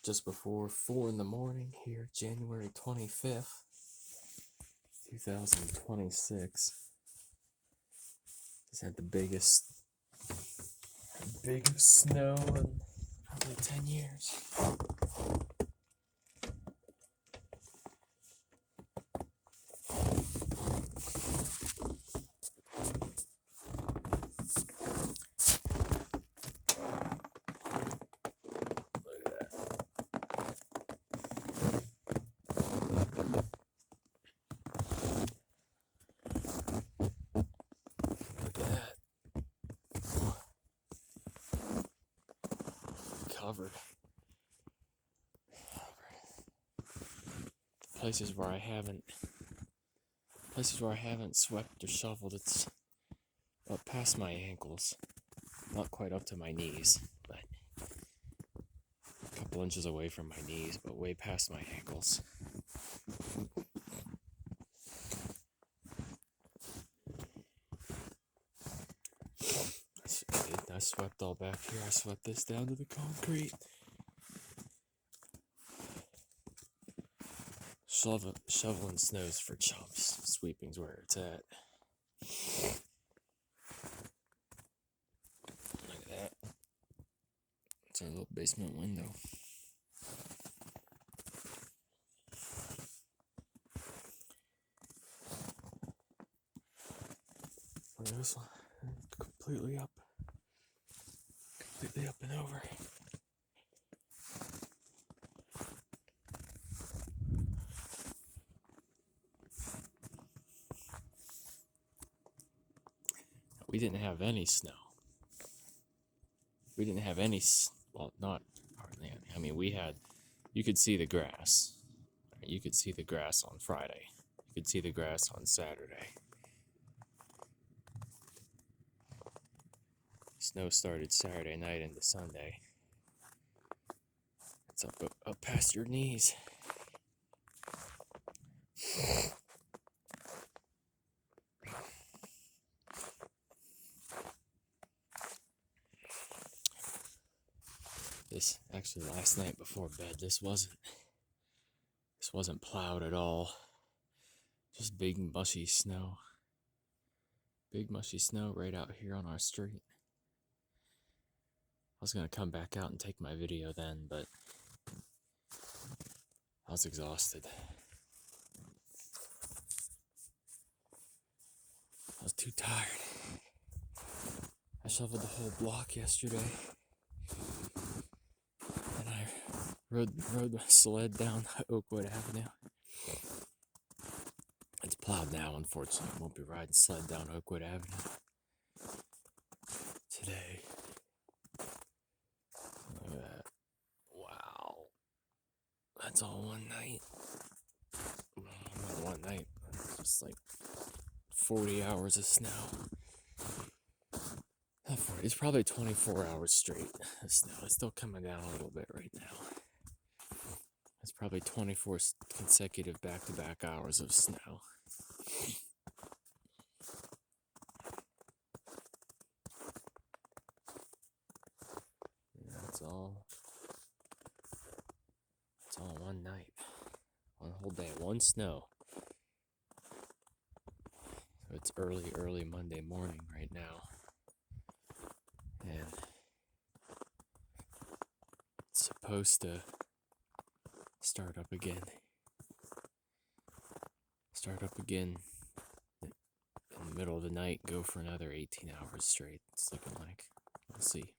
just before 4 in the morning here, January 25th, 2026. Just had the biggest snow in probably 10 years. Covered. Places where I haven't swept or shoveled, it's up past my ankles. Not quite up to my knees, but a couple inches away from my knees, but way past my ankles. I swept all back here. I swept this down to the concrete. Shoveling snows for chumps. Sweeping's where it's at. Look at that. It's our little basement window. Look at this one. Completely up and over. We didn't have any snow. We didn't have any, well, not hardly any. I mean, you could see the grass. You could see the grass on Friday. You could see the grass on Saturday. Snow started Saturday night into Sunday. It's up past your knees. This actually last night before bed, this wasn't plowed at all. Just big mushy snow. Big mushy snow right out here on our street. I was gonna come back out and take my video then, but I was exhausted. I was too tired. I shoveled the whole block yesterday. And I rode my sled down Oakwood Avenue. It's plowed now, unfortunately. I won't be riding sled down Oakwood Avenue today. Look at that. Wow. That's all one night. Not one night. Just like 40 hours of snow. Not 40. It's probably 24 hours straight of snow. It's still coming down a little bit right now. It's probably 24 consecutive back-to-back hours of snow. That's all one night. One whole day. One snow. So it's early Monday morning right now. And it's supposed to start up again in the middle of the night, go for another 18 hours straight. It's looking like. We'll see.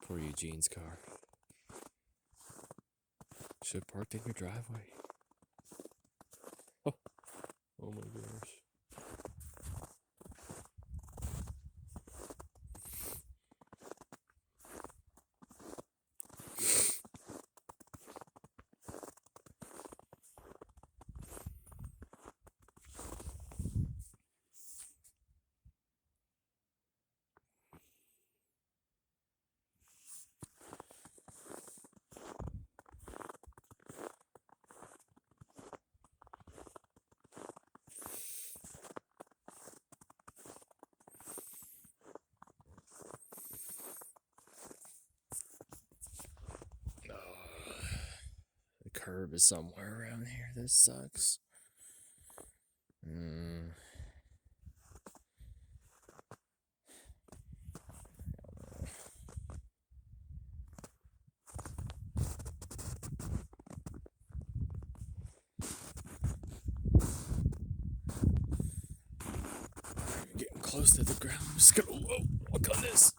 Poor Eugene's car. Should have parked in your driveway. Oh, oh my gosh. The curb is somewhere around here. This sucks. I'm getting close to the ground. I'm just gonna walk on this.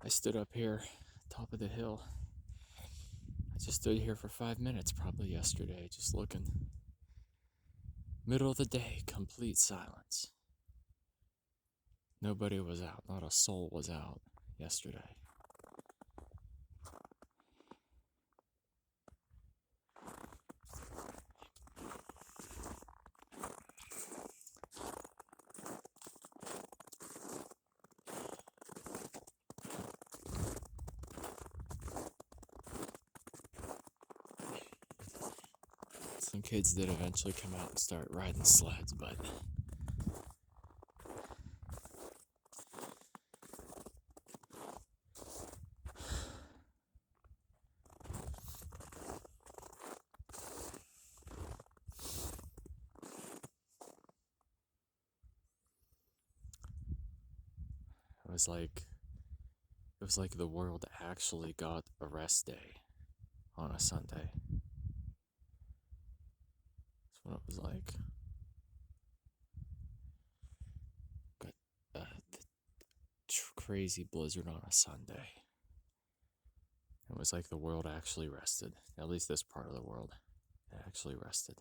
I stood up here, top of the hill. I just stood here for 5 minutes, probably yesterday, just looking. Middle of the day, complete silence. Nobody was out, not a soul was out yesterday. Some kids did eventually come out and start riding sleds, but it was like the world actually got a rest day on a Sunday. That's what it was like. Got the crazy blizzard on a Sunday. It was like the world actually rested. At least this part of the world. It actually rested.